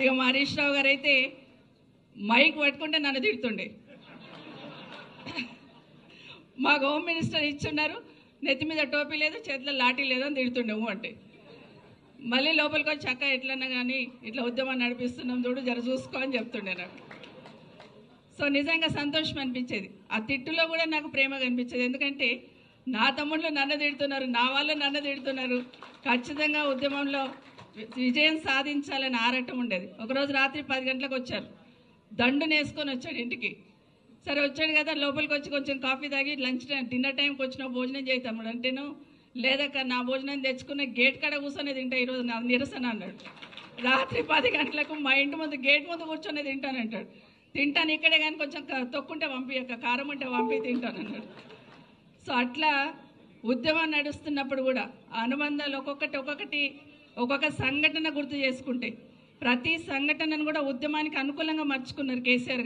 ఇక మా హరీష్ రావు గారు అయితే మైక్ పట్టుకుంటే నన్ను తిడుతుండే. మాకు హోమ్ మినిస్టర్ ఇచ్చున్నారు, నెత్తి మీద టోపీ లేదు, చేతిలో లాఠీ లేదు అని తిడుతుండేమో అంటే మళ్ళీ లోపలికి వచ్చి చక్క ఎట్లన్నా కానీ ఇట్లా ఉద్యమం నడిపిస్తున్నాం చూడు, జర చూసుకో అని చెప్తుండే నాకు. సో నిజంగా సంతోషం అనిపించేది. ఆ తిట్టులో కూడా నాకు ప్రేమ కనిపించేది. ఎందుకంటే నా తమ్ముళ్ళు నన్ను తిడుతున్నారు, నా వాళ్ళు నన్ను తిడుతున్నారు, ఖచ్చితంగా ఉద్యమంలో విజయం సాధించాలని ఆరాటం ఉండేది. ఒకరోజు రాత్రి 10 గంటలకు వచ్చారు, దండు నేసుకొని వచ్చాడు ఇంటికి. సరే వచ్చాడు కదా, లోపలికి వచ్చి కొంచెం కాఫీ తాగి లంచ్ టైం డిన్నర్ టైంకి వచ్చిన భోజనం చేస్తాము అంటేను, లేదక్క నా భోజనం తెచ్చుకున్న గేట్ కాడ కూర్చొని తింటా ఈరోజు నా నిరసన అన్నాడు. రాత్రి 10 గంటలకు మా ఇంటి ముందు గేట్ ముందు కూర్చొని తింటానంటాడు. తింటాను ఇక్కడే కానీ కొంచెం తొక్కుంటే పంపియక్క, కారం ఉంటే పంపి తింటాను అన్నాడు. సో అట్లా ఉద్యమం నడుస్తున్నప్పుడు కూడా అనుబంధాలు ఒక్కొక్క సంఘటన గుర్తు చేసుకుంటే ప్రతి సంఘటనను కూడా ఉద్యమానికి అనుకూలంగా మర్చుకున్నారు కేసీఆర్.